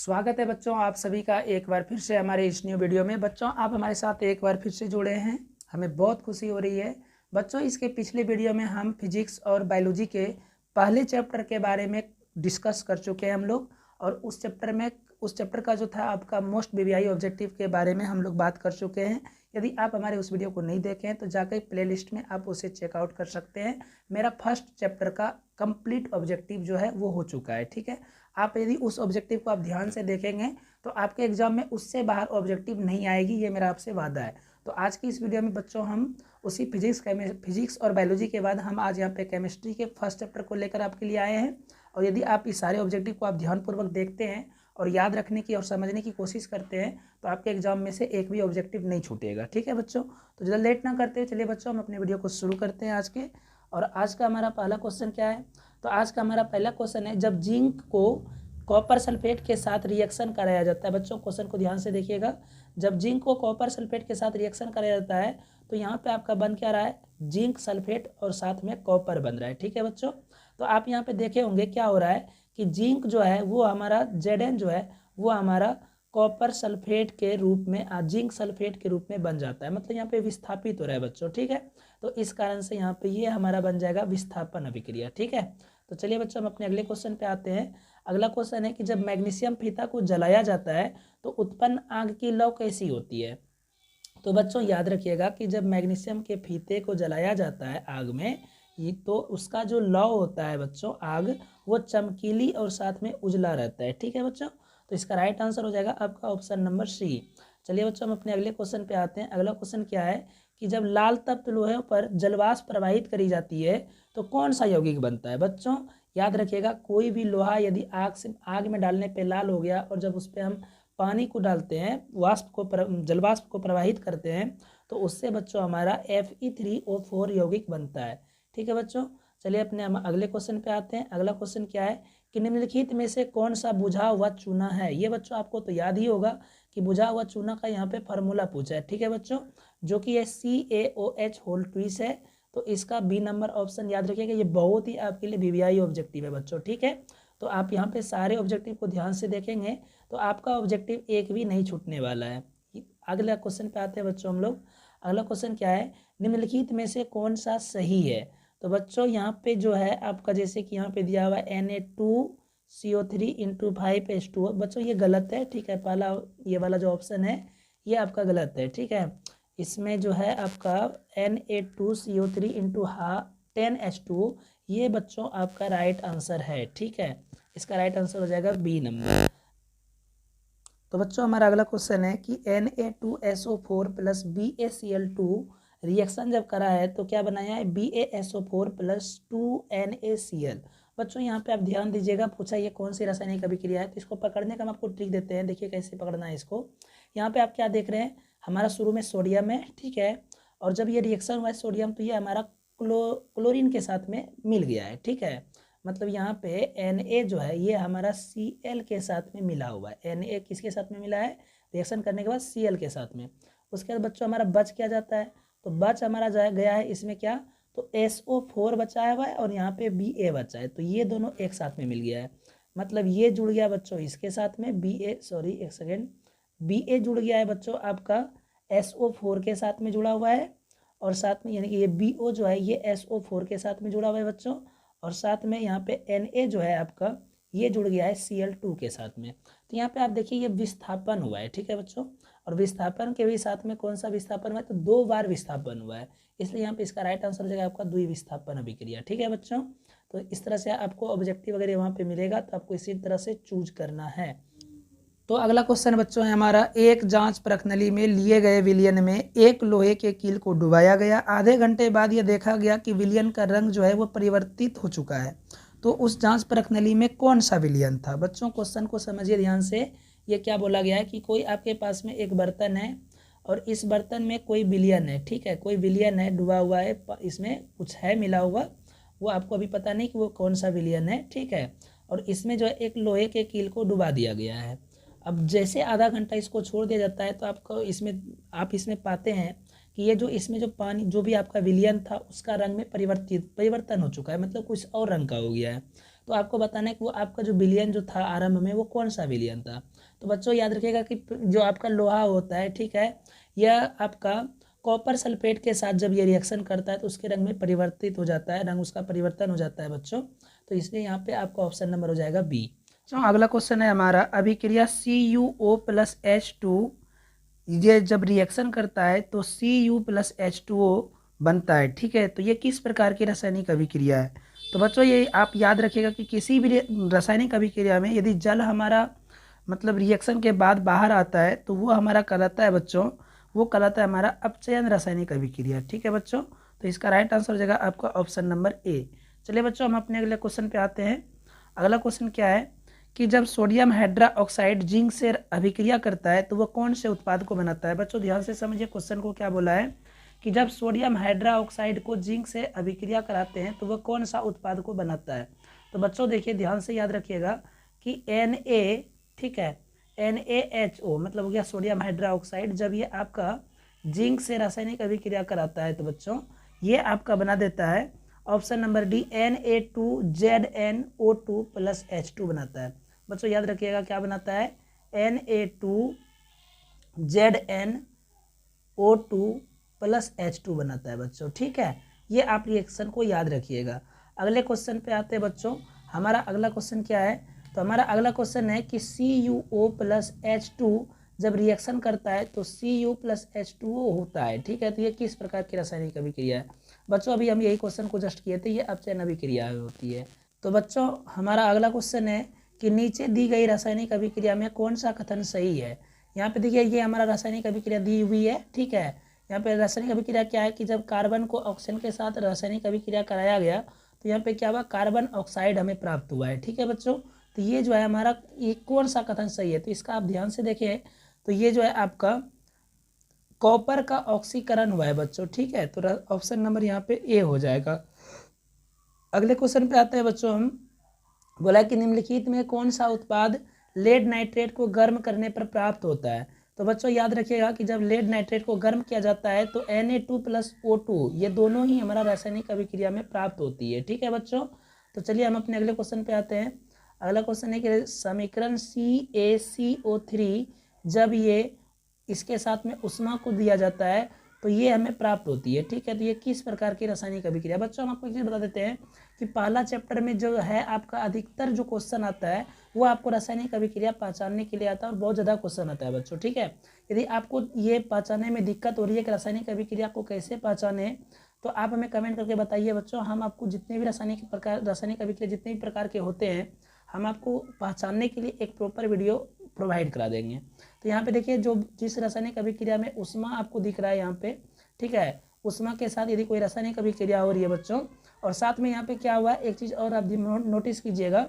स्वागत है बच्चों आप सभी का एक बार फिर से हमारे इस न्यू वीडियो में। बच्चों आप हमारे साथ एक बार फिर से जुड़े हैं, हमें बहुत खुशी हो रही है। बच्चों इसके पिछले वीडियो में हम फिजिक्स और बायोलॉजी के पहले चैप्टर के बारे में डिस्कस कर चुके हैं हम लोग, और उस चैप्टर का जो था आपका मोस्ट बीबीआई ऑब्जेक्टिव के बारे में हम लोग बात कर चुके हैं। यदि आप हमारे उस वीडियो को नहीं देखें तो जाकर प्लेलिस्ट में आप उसे चेकआउट कर सकते हैं। मेरा फर्स्ट चैप्टर का कंप्लीट ऑब्जेक्टिव जो है वो हो चुका है, ठीक है। आप यदि उस ऑब्जेक्टिव को आप ध्यान से देखेंगे तो आपके एग्जाम में उससे बाहर ऑब्जेक्टिव नहीं आएगी, ये मेरा आपसे वादा है। तो आज की इस वीडियो में बच्चों हम उसी फिजिक्स और बायोलॉजी के बाद हम आज यहाँ पे केमिस्ट्री के फर्स्ट चैप्टर को लेकर आपके लिए आए हैं। और यदि आप इस सारे ऑब्जेक्टिव को आप ध्यानपूर्वक देखते हैं और याद रखने की और समझने की कोशिश करते हैं तो आपके एग्जाम में से एक भी ऑब्जेक्टिव नहीं छूटेगा, ठीक है बच्चों। तो ज़्यादा लेट ना करते हुए चलिए बच्चों हम अपने वीडियो को शुरू करते हैं आज के। और आज का हमारा पहला क्वेश्चन क्या है? तो आज का हमारा पहला क्वेश्चन है, जब जिंक को कॉपर सल्फेट के साथ रिएक्शन कराया जाता है। बच्चों क्वेश्चन को ध्यान से देखिएगा। जब जिंक को कॉपर सल्फेट के साथ रिएक्शन कराया जाता है तो यहाँ पे आपका बन क्या रहा है, जिंक सल्फेट और साथ में कॉपर बन रहा है, ठीक है बच्चों। तो आप यहाँ पे देखे होंगे क्या हो रहा है कि जिंक जो है वो हमारा Zn जो है वो हमारा कॉपर सल्फेट के रूप में जिंक सल्फेट के रूप में बन जाता है, मतलब यहाँ पे विस्थापित हो रहा है बच्चों, ठीक है। तो इस कारण से यहाँ पे ये हमारा बन जाएगा विस्थापन अभिक्रिया, ठीक है। तो चलिए बच्चों हम अपने अगले क्वेश्चन पे आते हैं। अगला क्वेश्चन है कि जब मैग्नीशियम फीता को जलाया जाता है तो उत्पन्न आग की लौ कैसी होती है? तो बच्चों याद रखिएगा कि जब मैग्नीशियम के फीते को जलाया जाता है आग में, ये तो उसका जो लौ होता है बच्चों आग, वो चमकीली और साथ में उजला रहता है, ठीक है बच्चों। तो इसका राइट आंसर हो जाएगा आपका ऑप्शन नंबर सी। चलिए बच्चों हम अपने अगले क्वेश्चन पे आते हैं। अगला क्वेश्चन क्या है कि जब लाल तप्त लोहे पर जलवाष्प प्रवाहित करी जाती है तो कौन सा यौगिक बनता है? बच्चों याद रखिएगा, कोई भी लोहा यदि आग में डालने पे लाल हो गया और जब उस पर हम पानी को डालते हैं, जलवाष्प को प्रवाहित करते हैं, तो उससे बच्चों हमारा Fe3O4 यौगिक बनता है, ठीक है बच्चों। चलिए अपने हम अगले क्वेश्चन पे आते हैं। अगला क्वेश्चन क्या है कि निम्नलिखित में से कौन सा बुझा हुआ चूना है? ये बच्चों आपको तो याद ही होगा कि बुझा हुआ चूना का यहाँ पे फार्मूला पूछा है, ठीक है बच्चों, जो कि है CaOH है। तो इसका बी नंबर ऑप्शन याद रखिएगा, ये बहुत ही आपके लिए बीबीआई ऑब्जेक्टिव है बच्चों, ठीक है। तो आप यहाँ पे सारे ऑब्जेक्टिव को ध्यान से देखेंगे तो आपका ऑब्जेक्टिव एक भी नहीं छूटने वाला है। अगला क्वेश्चन पे आते हैं बच्चों हम लोग। अगला क्वेश्चन क्या है, निम्नलिखित में से कौन सा सही है? तो बच्चों यहाँ पे जो है आपका, जैसे कि यहाँ पे दिया हुआ है Na2CO3 इंटू 5H2O, बच्चों ये गलत है, ठीक है। पहला ये वाला जो ऑप्शन है ये आपका गलत है, ठीक है। इसमें जो है आपका Na2CO3 इंटू 10H2O, ये बच्चों आपका राइट आंसर है, ठीक है। इसका राइट आंसर हो जाएगा बी नंबर। तो बच्चों हमारा अगला क्वेश्चन है कि Na2SO4 प्लस BaCl2 रिएक्शन जब करा है तो क्या बनाया है, BaSO4 प्लस 2NaCl। बच्चों यहाँ पे आप ध्यान दीजिएगा, पूछा ये कौन सी रासायनिक अभिक्रिया है, तो इसको पकड़ने का हम आपको ट्रिक देते हैं। देखिए कैसे पकड़ना है इसको। यहाँ पे आप क्या देख रहे हैं, हमारा शुरू में सोडियम है, ठीक है, और जब ये रिएक्शन हुआ है सोडियम तो ये हमारा क्लोरीन के साथ में मिल गया है, ठीक है। मतलब यहाँ पे Na जो है ये हमारा Cl के साथ में मिला हुआ है। Na किसके साथ में मिला है, रिएक्शन करने के बाद Cl के साथ में। उसके बाद बच्चों हमारा बच क्या जाता है, तो बच हमारा गया है इसमें क्या, तो SO4 बचा हुआ है और यहाँ पे Ba बचा है, तो ये दोनों एक साथ में मिल गया है। मतलब ये जुड़ गया बच्चों इसके साथ में Ba जुड़ गया है बच्चों आपका SO4 के साथ में जुड़ा हुआ है, और साथ में यानी कि ये BO जो है ये SO4 के साथ में जुड़ा हुआ है बच्चों, और साथ में यहाँ पे Na जो है आपका ये जुड़ गया है Cl2 के साथ में। तो यहाँ पे आप देखिए ये विस्थापन हुआ है, ठीक है बच्चों। और विस्थापन के भी साथ में कौन सा विस्थापन हुआ है, तो 2 बार विस्थापन हुआ है, इसलिए यहाँ पे इसका राइट आंसर हो जाएगा आपका द्विविस्थापन अभिक्रिया, ठीक है बच्चों। तो इस तरह से आपको ऑब्जेक्टिव वगैरह वहाँ पे मिलेगा, तो आपको इसी तरह से चूज करना है। तो अगला क्वेश्चन बच्चों है हमारा, एक जांच प्रश्नावली में लिए गए विलयन में एक लोहे के कील को डुबाया गया। आधे घंटे बाद यह देखा गया कि विलयन का रंग जो है वो परिवर्तित हो चुका है। तो उस जांच प्रश्नावली में कौन सा विलयन था? बच्चों क्वेश्चन को समझिए ध्यान से। ये क्या बोला गया है कि कोई आपके पास में एक बर्तन है और इस बर्तन में कोई विलयन है, ठीक है, कोई विलयन है डुबा हुआ है, इसमें कुछ है मिला हुआ, वो आपको अभी पता नहीं कि वो कौन सा विलयन है, ठीक है। और इसमें जो है एक लोहे के कील को डुबा दिया गया है। अब जैसे आधा घंटा इसको छोड़ दिया जाता है तो आप इसमें पाते हैं कि ये जो इसमें जो पानी जो भी आपका विलयन था उसका रंग में परिवर्तन हो चुका है, मतलब कुछ और रंग का हो गया है। तो आपको बताना है कि वो आपका जो विलयन जो था आरंभ में वो कौन सा विलयन था। तो बच्चों याद रखिएगा कि जो आपका लोहा होता है, ठीक है, यह आपका कॉपर सल्फेट के साथ जब ये रिएक्शन करता है तो उसके रंग में परिवर्तित हो जाता है, रंग उसका परिवर्तन हो जाता है बच्चों। तो इसलिए यहाँ पे आपका ऑप्शन नंबर हो जाएगा बी। तो अगला क्वेश्चन है हमारा, अभिक्रिया CuO+H2 ये जब रिएक्शन करता है तो Cu+H2O बनता है, ठीक है। तो ये किस प्रकार की रासायनिक अभिक्रिया है। तो बच्चों ये आप याद रखिएगा कि किसी भी रासायनिक अभिक्रिया में यदि जल हमारा मतलब रिएक्शन के बाद बाहर आता है तो वो हमारा कहलाता है बच्चों, वो कहलाता है हमारा अपचयन रासायनिक अभिक्रिया, ठीक है बच्चों। तो इसका राइट आंसर हो जाएगा आपका ऑप्शन नंबर ए। चलिए बच्चों हम अपने अगले क्वेश्चन पे आते हैं। अगला क्वेश्चन क्या है कि जब सोडियम हाइड्रोक्साइड जिंक से अभिक्रिया करता है तो वह कौन से उत्पाद को बनाता है। बच्चों ध्यान से समझिए क्वेश्चन को, क्या बोला है कि जब सोडियम हाइड्रोक्साइड को जिंक से अभिक्रिया कराते हैं तो वह कौन सा उत्पाद को बनाता है। तो बच्चों देखिए ध्यान से याद रखिएगा कि Na, ठीक है, NaHO मतलब हो गया सोडियम हाइड्रोक्साइड, जब ये आपका जिंक से रासायनिक अभिक्रिया कराता है तो बच्चों ये आपका बना देता है ऑप्शन नंबर डी Na2ZnO2+H2 बनाता है। बच्चों याद रखिएगा क्या बनाता है, Na2ZnO2+H2 बनाता है बच्चों, ठीक है। ये आप रिएक्शन को याद रखिएगा। अगले क्वेश्चन पे आते हैं बच्चों। हमारा अगला क्वेश्चन क्या है, तो हमारा अगला क्वेश्चन है कि CuO+H2 जब रिएक्शन करता है तो Cu+H2O होता है, ठीक है। तो ये किस प्रकार की रासायनिक अभिक्रिया है। बच्चों अभी हम यही क्वेश्चन को जस्ट किए थे, ये अपचयन अभिक्रिया होती है। तो बच्चों हमारा अगला क्वेश्चन है कि नीचे दी गई रासायनिक अभिक्रिया में कौन सा कथन सही है। यहाँ पे देखिए ये हमारा रासायनिक अभिक्रिया दी हुई है, ठीक है। यहाँ पे रासायनिक अभिक्रिया क्या है कि जब कार्बन को ऑक्सीजन के साथ रासायनिक अभिक्रिया कराया गया तो यहाँ पे क्या हुआ, कार्बन ऑक्साइड हमें प्राप्त हुआ है, ठीक है बच्चों। तो ये जो है हमारा ये कौन सा कथन सही है, तो इसका आप ध्यान से देखें तो ये जो है आपका कॉपर का ऑक्सीकरण हुआ है बच्चों, ठीक है। तो ऑप्शन नंबर यहाँ पे ए हो जाएगा। अगले क्वेश्चन पे आते हैं बच्चों हम। बोला कि निम्नलिखित में कौन सा उत्पाद लेड नाइट्रेट को गर्म करने पर प्राप्त होता है। तो बच्चों याद रखिएगा कि जब लेड नाइट्रेट को गर्म किया जाता है तो Na2+O2 ये दोनों ही हमारा रासायनिक अभिक्रिया में प्राप्त होती है, ठीक है बच्चों। तो चलिए हम अपने अगले क्वेश्चन पे आते हैं। अगला क्वेश्चन है कि समीकरण CaCO3 जब ये इसके साथ में उष्मा को दिया जाता है तो ये हमें प्राप्त होती है, ठीक है। तो ये किस प्रकार की रासायनिक अभिक्रिया। बच्चों हम आपको एक चीज़ बता देते हैं कि पहला चैप्टर में जो है आपका अधिकतर जो क्वेश्चन आता है वो आपको रासायनिक अभिक्रिया पहचानने के लिए आता है और बहुत ज़्यादा क्वेश्चन आता है बच्चों, ठीक है। यदि आपको ये पहचानने में दिक्कत हो रही है कि रासायनिक अभिक्रिया को कैसे पहचाने तो आप हमें कमेंट करके बताइए बच्चों। हम आपको जितने भी रासायनिक अभिक्रिया जितने भी प्रकार के होते हैं हम आपको पहचानने के लिए एक प्रॉपर वीडियो प्रोवाइड करा देंगे। तो यहाँ पे देखिए जो जिस रासायनिक अभिक्रिया में उष्मा आपको दिख रहा है यहाँ पे, ठीक है, उष्मा के साथ यदि कोई रासायनिक अभिक्रिया हो रही है बच्चों और साथ में यहाँ पे क्या हुआ, एक चीज़ और आप नोटिस कीजिएगा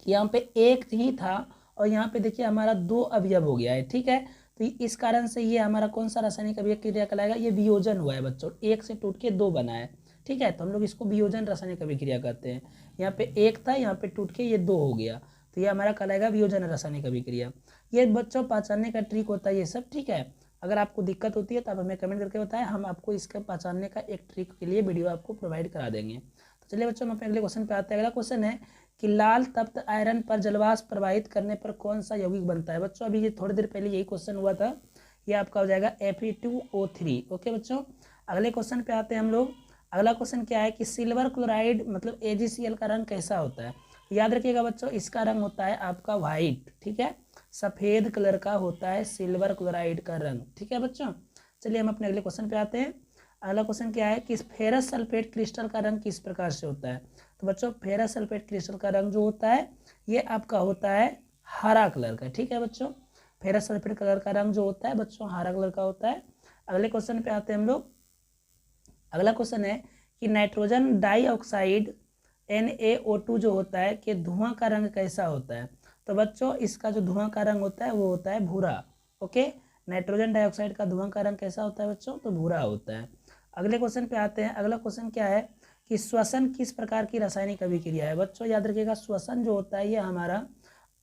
कि यहाँ पे एक ही था और यहाँ पे देखिए हमारा दो अवयव हो गया है, ठीक है। तो इस कारण से ये हमारा कौन सा रासायनिक अभिक्रिया कहलाएगा, ये वियोजन हुआ है बच्चों, एक से टूट के दो बना है, ठीक है। तो हम लोग इसको वियोजन रासायनिक अभिक्रिया कहते हैं। यहाँ पे एक था, यहाँ पे टूट के ये दो हो गया, तो ये हमारा कहलाएगा वियोजन रासायनिक अभिक्रिया। ये बच्चों पहचानने का ट्रिक होता है ये सब, ठीक है। अगर आपको दिक्कत होती है तो आप हमें कमेंट करके बताएं, हम आपको इसका पहचानने का एक ट्रिक के लिए वीडियो आपको प्रोवाइड करा देंगे। तो चलिए बच्चों हम अपने अगले क्वेश्चन पे आते हैं। अगला क्वेश्चन है कि लाल तप्त आयरन पर जलवाष्प प्रवाहित करने पर कौन सा यौगिक बनता है। बच्चों अभी ये थोड़ी देर पहले यही क्वेश्चन हुआ था, ये आपका हो जाएगा Fe2O3, ओके बच्चों। अगले क्वेश्चन पे आते हैं हम लोग। अगला क्वेश्चन क्या है कि सिल्वर क्लोराइड मतलब AgCl का रंग कैसा होता है। याद रखिएगा बच्चों इसका रंग होता है आपका व्हाइट, ठीक है, सफ़ेद कलर का होता है सिल्वर क्लोराइड का रंग, ठीक है बच्चों। चलिए हम अपने अगले क्वेश्चन पे आते हैं। अगला क्वेश्चन क्या है कि फेरस सल्फेट क्रिस्टल का रंग किस प्रकार से होता है। तो बच्चों फेरस सल्फेट क्रिस्टल का रंग जो होता है ये आपका होता है हरा कलर का, ठीक है बच्चों। फेरस सल्फेट कलर का रंग जो होता है बच्चों हरा कलर का होता है। अगले क्वेश्चन पे आते हैं हम लोग। अगला क्वेश्चन है कि नाइट्रोजन डाइऑक्साइड NaO2 जो होता है कि धुआं का रंग कैसा होता है। तो बच्चों इसका जो धुआं का रंग होता है वो होता है भूरा, ओके। नाइट्रोजन डाइऑक्साइड का धुआं का रंग कैसा होता है बच्चों, तो भूरा होता है। अगले क्वेश्चन पे आते हैं। अगला क्वेश्चन क्या है कि श्वसन किस प्रकार की रासायनिक अभिक्रिया है। बच्चों याद रखिएगा श्वसन जो होता है ये हमारा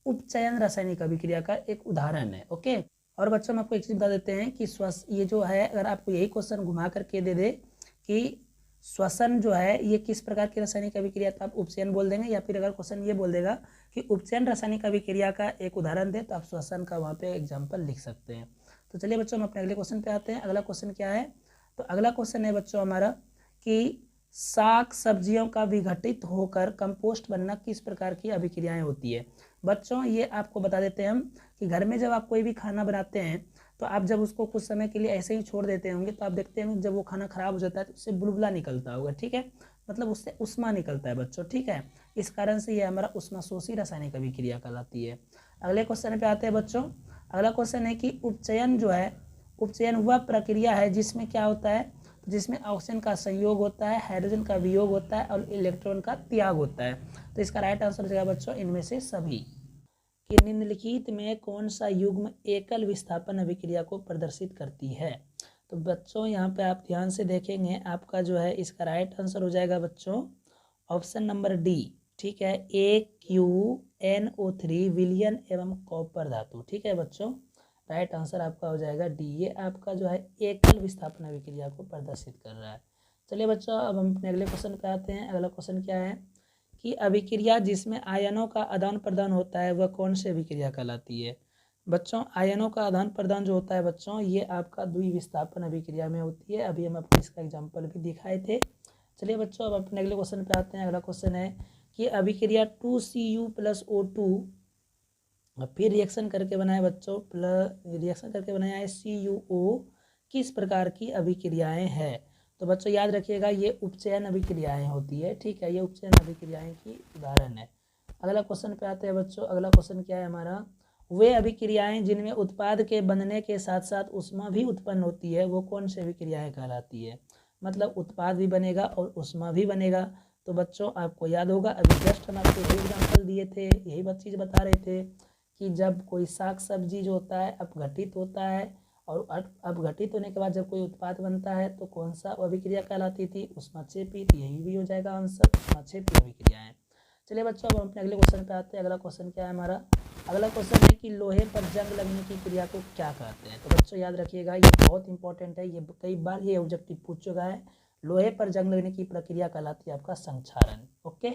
उपचयन रासायनिक अभिक्रिया का एक उदाहरण है, ओके। और बच्चों हम आपको एक चीज़ बता देते हैं कि ये जो है अगर आपको यही क्वेश्चन घुमा करके दे दे कि श्वसन जो है ये किस प्रकार की रासायनिक अभिक्रिया, तो आप उपचयन बोल देंगे, या फिर अगर क्वेश्चन ये बोल देगा कि उपचयन रासायनिक अभिक्रिया का एक उदाहरण दे तो आप श्वसन का वहाँ पे एग्जाम्पल लिख सकते हैं। तो चलिए बच्चों हम अपने अगले क्वेश्चन पे आते हैं। अगला क्वेश्चन क्या है, तो अगला क्वेश्चन है बच्चों हमारा कि साग सब्जियों का विघटित होकर कंपोस्ट बनना किस प्रकार की अभिक्रियाएं होती है। बच्चों ये आपको बता देते हैं हम कि घर में जब आप कोई भी खाना बनाते हैं तो आप जब उसको कुछ समय के लिए ऐसे ही छोड़ देते होंगे तो आप देखते हैं जब वो खाना खराब हो जाता है तो उससे बुलबुला निकलता होगा, ठीक है, मतलब उससे उष्मा निकलता है बच्चों, ठीक है। इस कारण से ये हमारा उष्माशोषी रासायनिक अभिक्रिया कहलाती है। अगले क्वेश्चन पे आते हैं बच्चों। अगला क्वेश्चन है कि उपचयन जो है, उपचयन वह प्रक्रिया है जिसमें क्या होता है, जिसमें ऑक्सीजन का संयोग होता है, हाइड्रोजन का वियोग होता है और इलेक्ट्रॉन का त्याग होता है। तो इसका राइट आंसर हो जाएगा बच्चों इनमें से सभी। कि निम्नलिखित में कौन सा युग्म एकल विस्थापन अभिक्रिया को प्रदर्शित करती है। तो बच्चों यहाँ पे आप ध्यान से देखेंगे, आपका जो है इसका राइट आंसर हो जाएगा बच्चों ऑप्शन नंबर डी, ठीक है, AuNO3 विलयन एवं कॉपर धातु, ठीक है बच्चों, राइट आंसर आपका हो जाएगा डी। ये आपका जो है एकल विस्थापन अभिक्रिया को प्रदर्शित कर रहा है। चलिए बच्चों अब हम अपने अगले क्वेश्चन पे आते हैं। अगला क्वेश्चन क्या है कि अभिक्रिया जिसमें आयनों का आदान प्रदान होता है वह कौन सी अभिक्रिया कहलाती है। बच्चों आयनों का आदान प्रदान जो होता है बच्चों ये आपका द्विविस्थापन अभिक्रिया में होती है। अभी हम आपको इसका एग्जाम्पल भी दिखाए थे। चलिए बच्चों अब अपने अगले क्वेश्चन पे आते हैं। अगला क्वेश्चन है कि अभिक्रिया 2Cu + O2 फिर रिएक्शन करके बनाया बच्चों, रिएक्शन करके बनाया है CuO, किस प्रकार की अभिक्रियाएं हैं। तो बच्चों याद रखिएगा ये उपचयन अभिक्रियाएं होती है, ठीक है, ये उपचयन अभिक्रियाएं की उदाहरण है। अगला क्वेश्चन पे आते हैं बच्चों। अगला क्वेश्चन क्या है हमारा, वे अभिक्रियाएं जिनमें उत्पाद के बनने के साथ साथ ऊष्मा भी उत्पन्न होती है वो कौन सी अभिक्रियाएं कहलाती है। मतलब उत्पाद भी बनेगा और ऊष्मा भी बनेगा। तो बच्चों आपको याद होगा अभी जस्ट हम आपको यही एग्जाम्पल दिए थे, यही चीज़ बता रहे थे कि जब कोई साग सब्जी जो होता है अपघटित होता है और अपघटित होने के बाद जब कोई उत्पाद बनता है तो कौन सा अभिक्रिया कहलाती थी, ऊष्माक्षेपित, यही भी हो जाएगा आंसर, ऊष्माक्षेपी अभिक्रिया है। चलिए बच्चों अब हम अपने अगले क्वेश्चन पे आते हैं। अगला क्वेश्चन क्या है हमारा, अगला क्वेश्चन है कि लोहे पर जंग लगने की क्रिया को क्या कहते हैं। तो बच्चों याद रखिएगा ये बहुत इंपॉर्टेंट है, ये कई बार ये ऑब्जेक्टिव पूछ चुका है। लोहे पर जंग लगने की प्रक्रिया कहलाती है आपका संक्षारण। ओके।